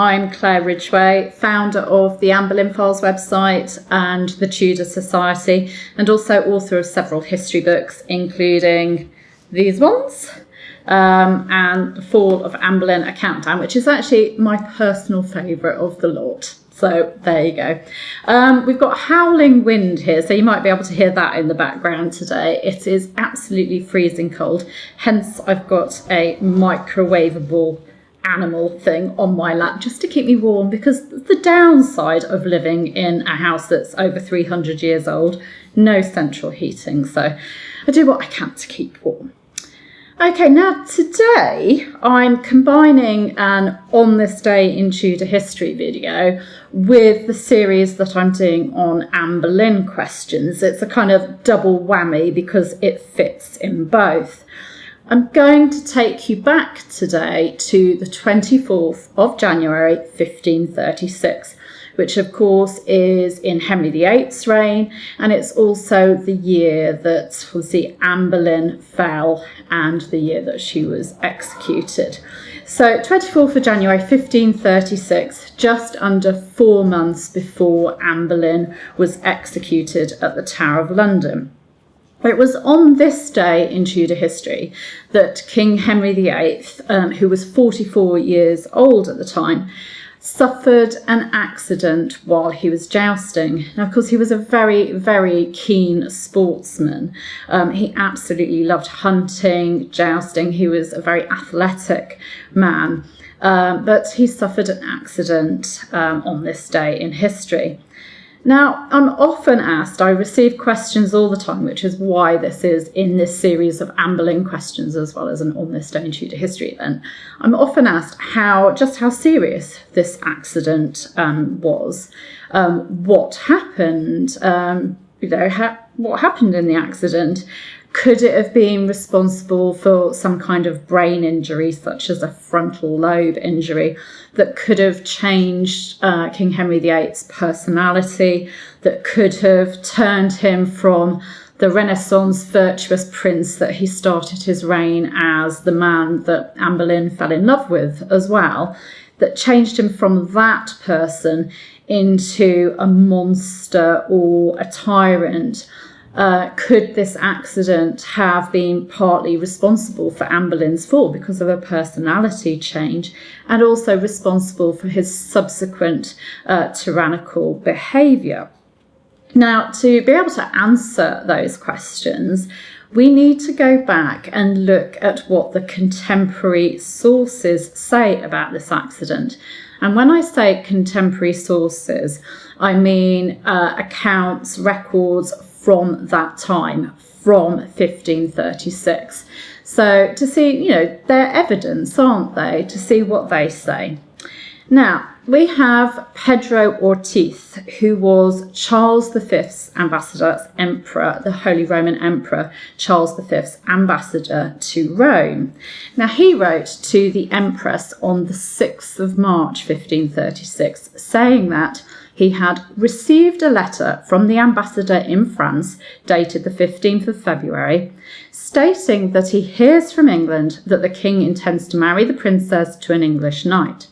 I'm Claire Ridgway, founder of the Anne Boleyn Files website and the Tudor Society, and also author of several history books, including these ones, and The Fall of Anne Boleyn, A Countdown, which is actually my personal favourite of the lot. So there you go. We've got howling wind here, so you might be able to hear that in the background today. It is absolutely freezing cold, hence I've got a microwavable animal thing on my lap just to keep me warm, because the downside of living in a house that's over 300 years old, no central heating, so I do what I can to keep warm. Okay, now today I'm combining an On This Day in Tudor History video with the series that I'm doing on Anne Boleyn questions. It's a kind of double whammy because it fits in both. I'm going to take you back today to the 24th of January 1536, which of course is in Henry VIII's reign, and it's also the year that obviously Anne Boleyn fell and the year that she was executed. So 24th of January 1536, just under 4 months before Anne Boleyn was executed at the Tower of London. It was on this day in Tudor history that King Henry VIII, who was 44 years old at the time, suffered an accident while he was jousting. Now, of course, he was a very, very keen sportsman. He absolutely loved hunting, jousting. He was a very athletic man, but he suffered an accident on this day in history. Now, I'm often asked, I receive questions all the time, which is why this is in this series of Anne Boleyn questions as well as an On This Day in Tudor History event. I'm often asked just how serious this accident was. What happened? What happened in the accident? Could it have been responsible for some kind of brain injury, such as a frontal lobe injury, that could have changed King Henry VIII's personality, that could have turned him from the Renaissance virtuous prince that he started his reign as, the man that Anne Boleyn fell in love with as well, that changed him from that person into a monster or a tyrant? Could this accident have been partly responsible for Anne Boleyn's fall because of a personality change, and also responsible for his subsequent tyrannical behaviour? Now, to be able to answer those questions, we need to go back and look at what the contemporary sources say about this accident. And when I say contemporary sources, I mean accounts, records from that time, from 1536. So to see, they're evidence, aren't they, to see what they say. Now, we have Pedro Ortiz, who was Charles V's ambassador, as Emperor, the Holy Roman Emperor, Charles V's ambassador to Rome. Now, he wrote to the Empress on the 6th of March 1536, saying that he had received a letter from the ambassador in France, dated the 15th of February, stating that he hears from England that the king intends to marry the princess to an English knight.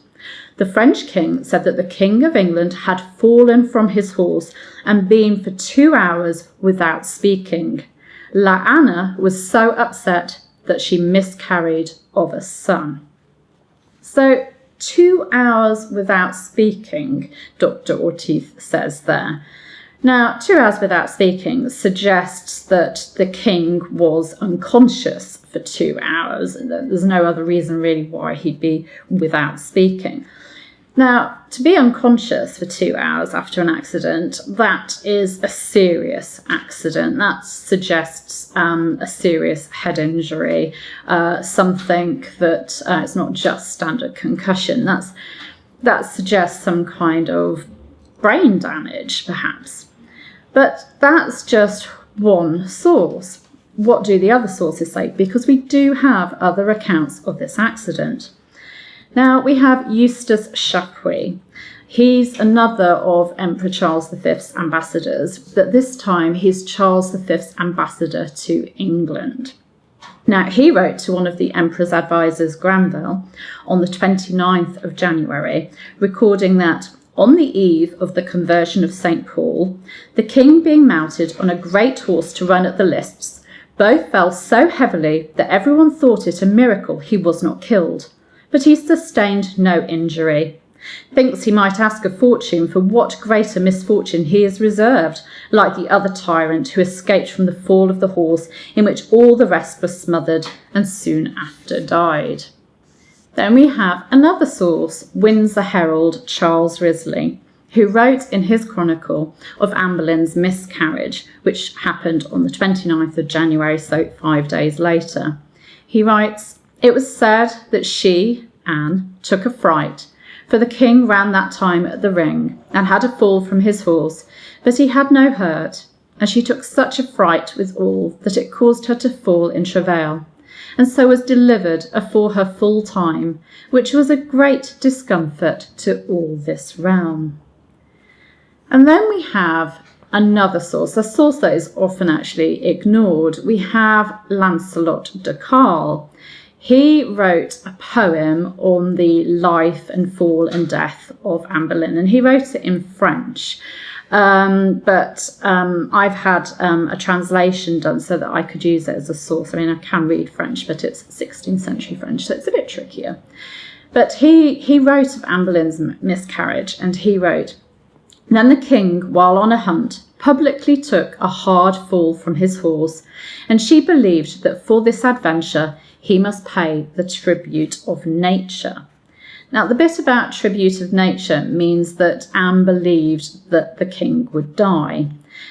The French king said that the King of England had fallen from his horse and been for 2 hours without speaking. La Anna was so upset that she miscarried of a son. So 2 hours without speaking, Dr. Ortiz says there. Now, 2 hours without speaking suggests that the king was unconscious for 2 hours. There's no other reason really why he'd be without speaking. Now, to be unconscious for 2 hours after an accident, that is a serious accident. That suggests a serious head injury, something that it's not just standard concussion. That suggests some kind of brain damage, perhaps. But that's just one source. What do the other sources say? Because we do have other accounts of this accident. Now, we have Eustace Chapuis. He's another of Emperor Charles V's ambassadors, but this time he's Charles V's ambassador to England. Now, he wrote to one of the Emperor's advisors, Granville, on the 29th of January, recording that on the eve of the conversion of St. Paul, the king being mounted on a great horse to run at the lists, both fell so heavily that everyone thought it a miracle he was not killed, but he sustained no injury. Thinks he might ask a fortune for what greater misfortune he is reserved, like the other tyrant who escaped from the fall of the horse in which all the rest were smothered and soon after died. Then we have another source, Windsor Herald Charles Risley, who wrote in his chronicle of Anne Boleyn's miscarriage, which happened on the 29th of January, so 5 days later. He writes, "It was said that she, Anne, took a fright, for the king ran that time at the ring, and had a fall from his horse, but he had no hurt, and she took such a fright withal that it caused her to fall in travail, and so was delivered afore her full time, which was a great discomfort to all this realm." And then we have another source, a source that is often actually ignored. We have Lancelot de Carle. He wrote a poem on the life and fall and death of Anne Boleyn, and he wrote it in French. But I've had a translation done so that I could use it as a source. I mean, I can read French, but it's 16th century French, so it's a bit trickier. But he wrote of Anne Boleyn's miscarriage, and he wrote, "Then the king, while on a hunt, publicly took a hard fall from his horse, and she believed that for this adventure he must pay the tribute of nature." Now, the bit about tribute of nature means that Anne believed that the king would die.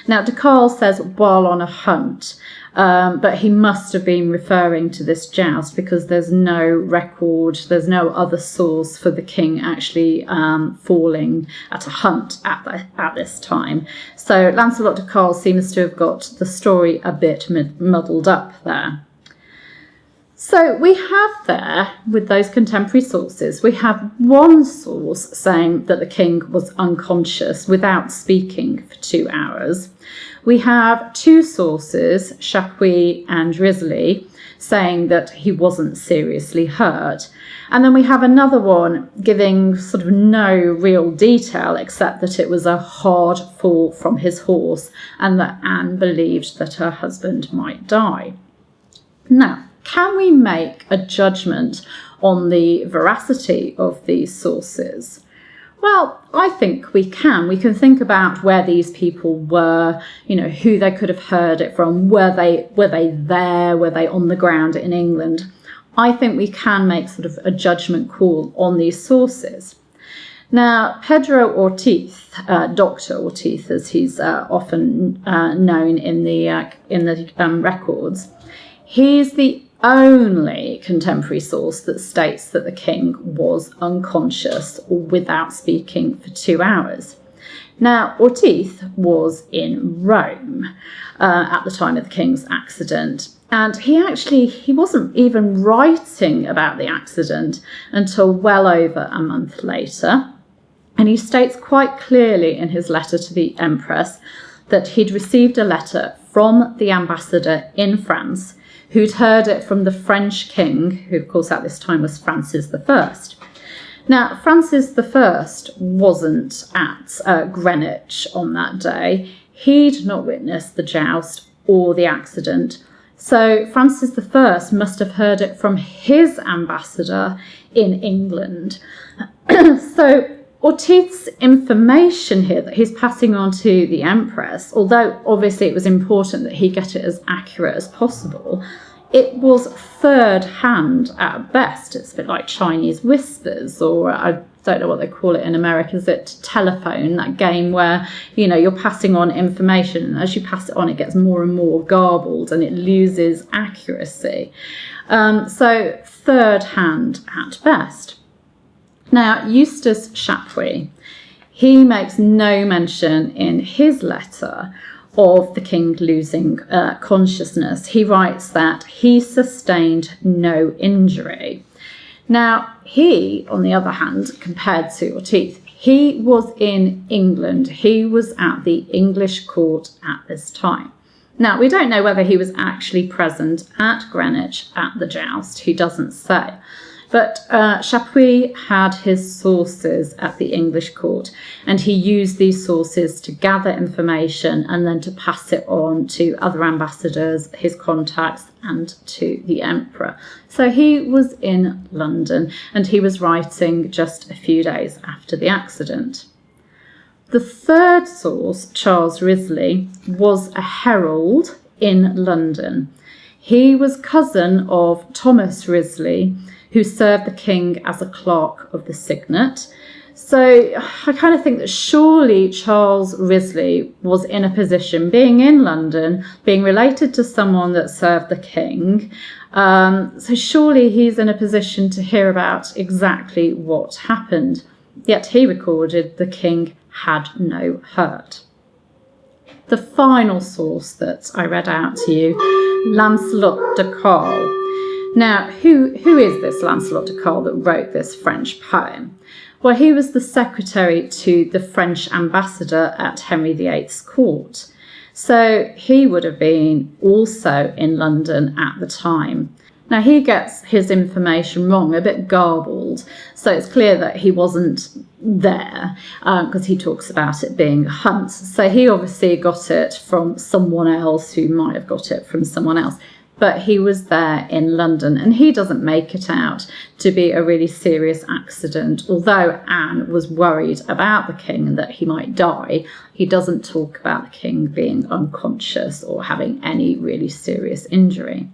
Now, de Carle says while on a hunt, but he must have been referring to this joust because there's no record, there's no other source for the king actually falling at a hunt at this time. So Lancelot de Carle seems to have got the story a bit muddled up there. So we have there, with those contemporary sources, we have one source saying that the king was unconscious without speaking for 2 hours. We have two sources, Chapuis and Risley, saying that he wasn't seriously hurt. And then we have another one giving sort of no real detail except that it was a hard fall from his horse and that Anne believed that her husband might die. Now, can we make a judgment on the veracity of these sources? Well, I think we can. We can think about where these people were, who they could have heard it from. Were they there? Were they on the ground in England? I think we can make sort of a judgment call on these sources. Now, Pedro Ortiz, Dr. Ortiz, as he's often known in the records, he's the only contemporary source that states that the king was unconscious or without speaking for 2 hours. Now, Ortiz was in Rome at the time of the king's accident, and he wasn't even writing about the accident until well over a month later. And he states quite clearly in his letter to the Empress that he'd received a letter from the ambassador in France who'd heard it from the French king, who of course at this time was Francis I. Now, Francis I wasn't at Greenwich on that day. He'd not witnessed the joust or the accident. So Francis I must have heard it from his ambassador in England. So Ortiz's information here that he's passing on to the Empress, although obviously it was important that he get it as accurate as possible, it was third hand at best. It's a bit like Chinese whispers, or I don't know what they call it in America. Is it telephone, that game where, you're passing on information, and as you pass it on, it gets more and more garbled and it loses accuracy. So third hand at best. Now, Eustace Chapuis, he makes no mention in his letter of the king losing consciousness. He writes that he sustained no injury. Now, he, on the other hand, compared to Ortiz, he was in England. He was at the English court at this time. Now, we don't know whether he was actually present at Greenwich at the joust. He doesn't say. But Chapuis had his sources at the English court, and he used these sources to gather information and then to pass it on to other ambassadors, his contacts, and to the emperor. So he was in London, and he was writing just a few days after the accident. The third source, Charles Risley, was a herald in London. He was cousin of Thomas Risley, who served the king as a clerk of the signet. So I kind of think that surely Charles Risley was in a position, being in London, being related to someone that served the king. So surely he's in a position to hear about exactly what happened. Yet he recorded the king had no hurt. The final source that I read out to you, Lancelot de Carl. Now, who is this Lancelot de Carl that wrote this French poem? Well, he was the secretary to the French ambassador at Henry VIII's court. So he would have been also in London at the time. Now, he gets his information wrong, a bit garbled. So it's clear that he wasn't there because he talks about it being a hunt. So he obviously got it from someone else who might have got it from someone else. But he was there in London, and he doesn't make it out to be a really serious accident. Although Anne was worried about the king and that he might die, he doesn't talk about the king being unconscious or having any really serious injury.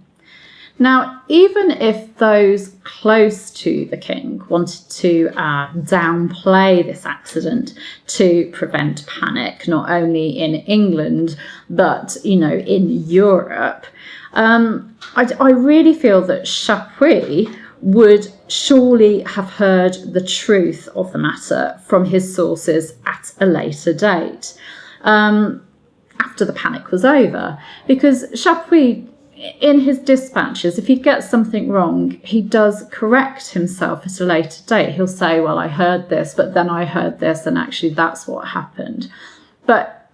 Now, even if those close to the king wanted to downplay this accident to prevent panic, not only in England, but, in Europe, I really feel that Chapuis would surely have heard the truth of the matter from his sources at a later date, after the panic was over, because Chapuis, in his dispatches, if he gets something wrong, he does correct himself at a later date. He'll say, well, I heard this, but then I heard this, and actually that's what happened. But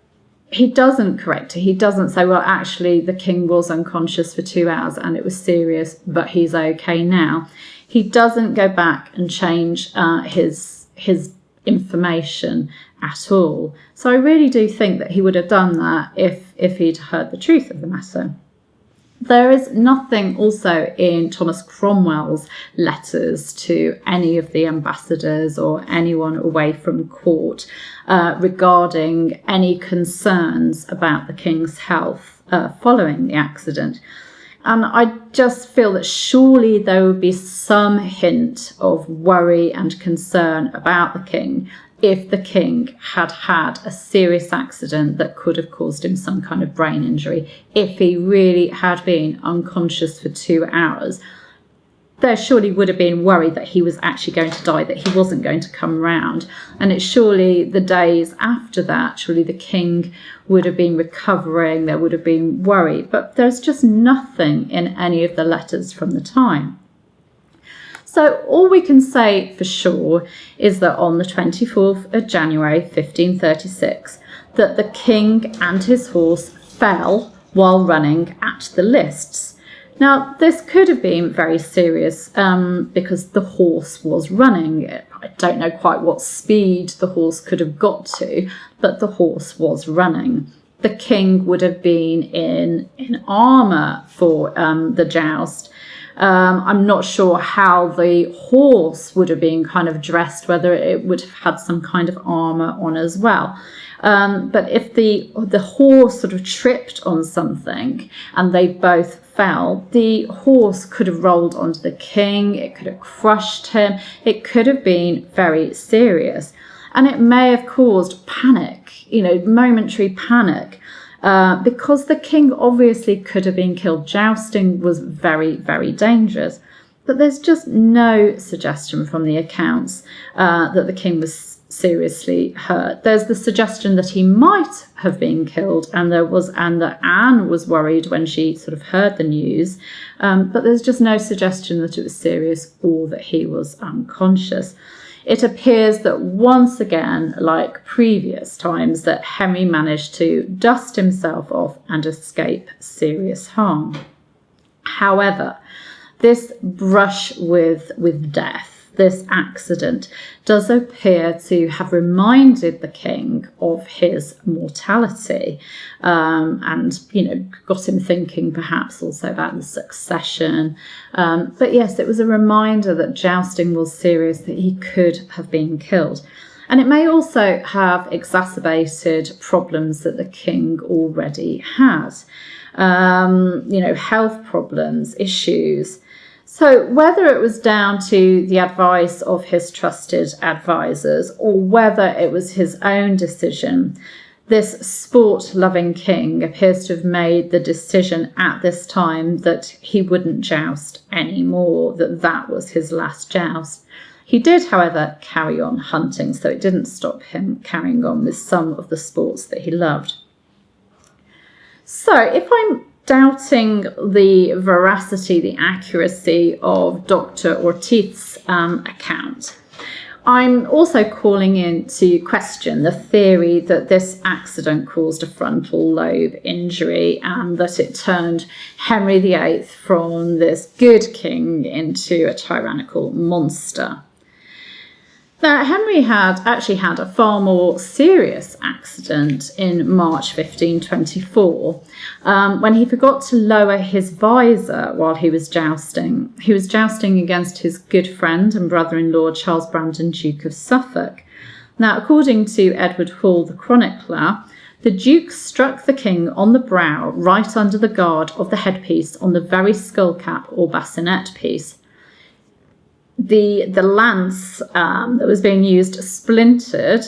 he doesn't correct it. He doesn't say, well, actually, the king was unconscious for 2 hours and it was serious, but he's okay now. He doesn't go back and change his information at all. So I really do think that he would have done that if he'd heard the truth of the matter. There is nothing also in Thomas Cromwell's letters to any of the ambassadors or anyone away from court regarding any concerns about the king's health following the accident. And I just feel that surely there would be some hint of worry and concern about the king if the king had had a serious accident that could have caused him some kind of brain injury. If he really had been unconscious for 2 hours, there surely would have been worry that he was actually going to die, that he wasn't going to come round. And it's surely the days after that, surely the king would have been recovering, there would have been worry. But there's just nothing in any of the letters from the time. So all we can say for sure is that on the 24th of January 1536, that the king and his horse fell while running at the lists. Now, this could have been very serious because the horse was running. I don't know quite what speed the horse could have got to, but the horse was running. The king would have been in armour for the joust. I'm not sure how the horse would have been kind of dressed, whether it would have had some kind of armour on as well. But if the horse sort of tripped on something and they both fell, the horse could have rolled onto the king, it could have crushed him, it could have been very serious. And it may have caused panic, momentary panic. Because the king obviously could have been killed. Jousting was very, very dangerous. But there's just no suggestion from the accounts that the king was seriously hurt. There's the suggestion that he might have been killed, and that Anne was worried when she sort of heard the news. But there's just no suggestion that it was serious or that he was unconscious. it appears that once again, like previous times, that Henry managed to dust himself off and escape serious harm. However, this brush with death, this accident, does appear to have reminded the king of his mortality, and got him thinking perhaps also about the succession. But yes, it was a reminder that jousting was serious, that he could have been killed. And it may also have exacerbated problems that the king already had. Health problems, issues. So whether it was down to the advice of his trusted advisors or whether it was his own decision, this sport-loving king appears to have made the decision at this time that he wouldn't joust anymore, that was his last joust. He did, however, carry on hunting, so it didn't stop him carrying on with some of the sports that he loved. So if I'm doubting the veracity, the accuracy of Dr. Ortiz's account, I'm also calling into question the theory that this accident caused a frontal lobe injury and that it turned Henry VIII from this good king into a tyrannical monster. Now, Henry had actually had a far more serious accident in March 1524 when he forgot to lower his visor while he was jousting. He was jousting against his good friend and brother-in-law Charles Brandon, Duke of Suffolk. Now, according to Edward Hall, the chronicler, the Duke struck the king on the brow right under the guard of the headpiece on the very skullcap or bassinet piece. The lance that was being used splintered,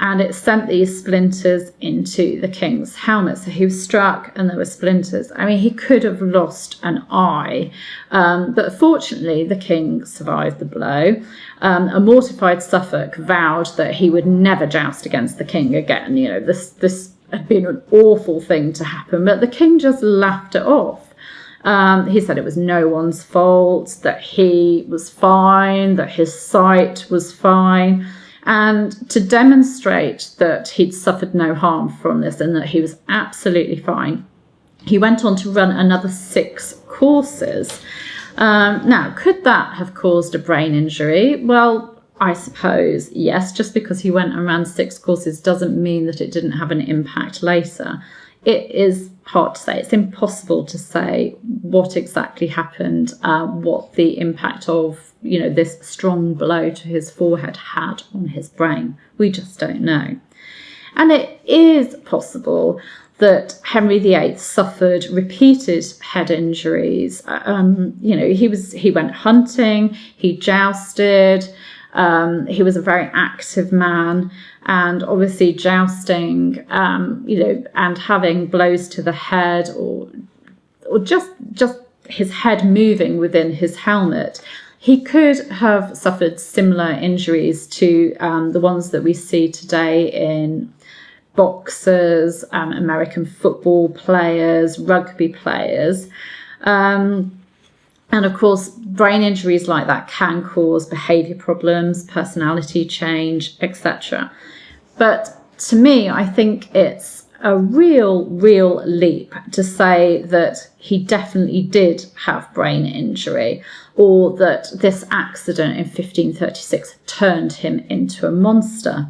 and it sent these splinters into the king's helmet. So he was struck and there were splinters. I mean, he could have lost an eye, but fortunately the king survived the blow. A mortified Suffolk vowed that he would never joust against the king again. This had been an awful thing to happen, but the king just laughed it off. He said it was no one's fault, that he was fine, that his sight was fine. And to demonstrate that he'd suffered no harm from this and that he was absolutely fine, he went on to run another 6 courses. Now, could that have caused a brain injury? Well, I suppose, yes. Just because he went and ran 6 courses doesn't mean that it didn't have an impact later. It is hard to say. It's impossible to say what exactly happened, what the impact of, this strong blow to his forehead had on his brain. We just don't know. And it is possible that Henry VIII suffered repeated head injuries. He went hunting, he jousted, he was a very active man. And obviously jousting, and having blows to the head or just his head moving within his helmet, he could have suffered similar injuries to the ones that we see today in boxers, American football players, rugby players. And of course, brain injuries like that can cause behaviour problems, personality change, etc. But to me, I think it's a real leap to say that he definitely did have brain injury, or that this accident in 1536 turned him into a monster.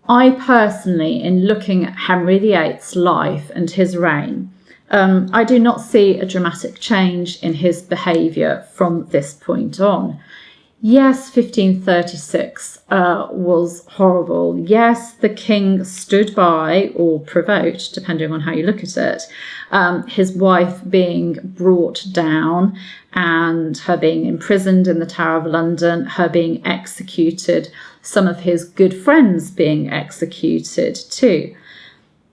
I personally, in looking at Henry VIII's life and his reign, I do not see a dramatic change in his behaviour from this point on. Yes, 1536 was horrible. Yes, the king stood by or provoked, depending on how you look at it, his wife being brought down and her being imprisoned in the Tower of London, her being executed, some of his good friends being executed too.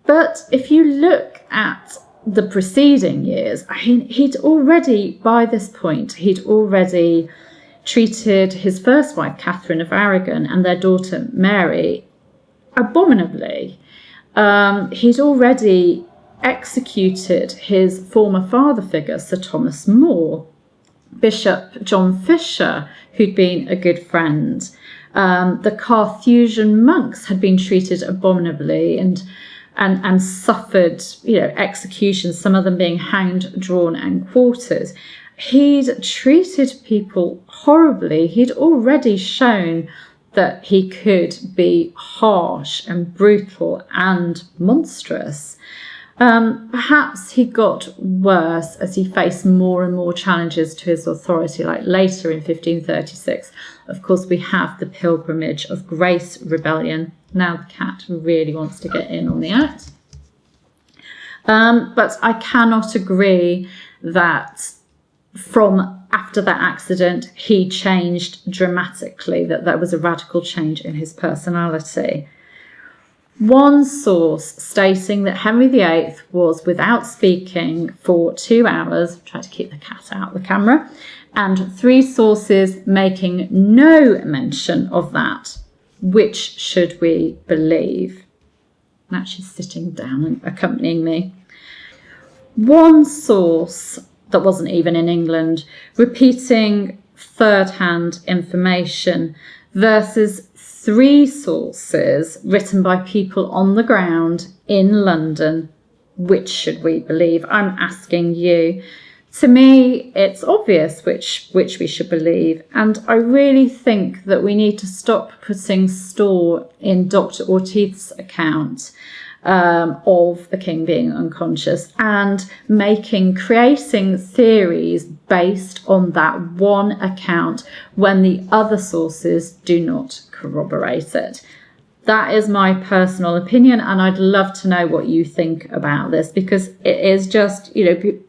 But if you look at the preceding years, he'd already, by this point, treated his first wife, Catherine of Aragon, and their daughter, Mary, abominably. He'd already executed his former father figure, Sir Thomas More, Bishop John Fisher, who'd been a good friend, The Carthusian monks had been treated abominably and suffered, executions, some of them being hanged, drawn and quartered. He'd treated people horribly. He'd already shown that he could be harsh and brutal and monstrous. Perhaps he got worse as he faced more and more challenges to his authority, like later in 1536. Of course, we have the Pilgrimage of Grace rebellion. Now the cat really wants to get in on the act. But I cannot agree that from after that accident, he changed dramatically, that there was a radical change in his personality. One source stating that Henry VIII was without speaking for 2 hours, try to keep the cat out of the camera, and 3 sources making no mention of that. Which should we believe? Now she's sitting down and accompanying me. One source that wasn't even in England, repeating third-hand information versus 3 sources written by people on the ground in London. Which should we believe? I'm asking you. To me, it's obvious which we should believe. And I really think that we need to stop putting store in Dr. Ortiz's account of the king being unconscious and creating theories based on that one account when the other sources do not corroborate it. That is my personal opinion, and I'd love to know what you think about this, because it is just,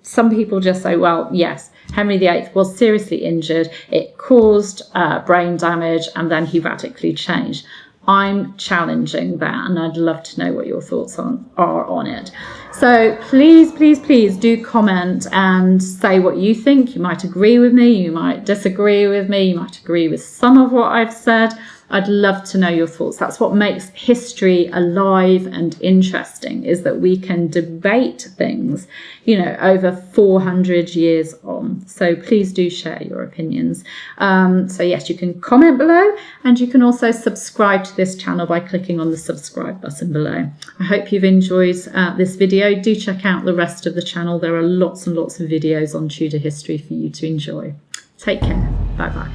some people just say, well, yes, Henry VIII was seriously injured, it caused brain damage, and then he radically changed. I'm challenging that, and I'd love to know what your thoughts are on it. So please, please, please do comment and say what you think. You might agree with me, you might disagree with me, you might agree with some of what I've said. I'd love to know your thoughts. That's what makes history alive and interesting, is that we can debate things, over 400 years on. So please do share your opinions. So yes, you can comment below, and you can also subscribe to this channel by clicking on the subscribe button below. I hope you've enjoyed this video. Do check out the rest of the channel. There are lots and lots of videos on Tudor history for you to enjoy. Take care. Bye bye.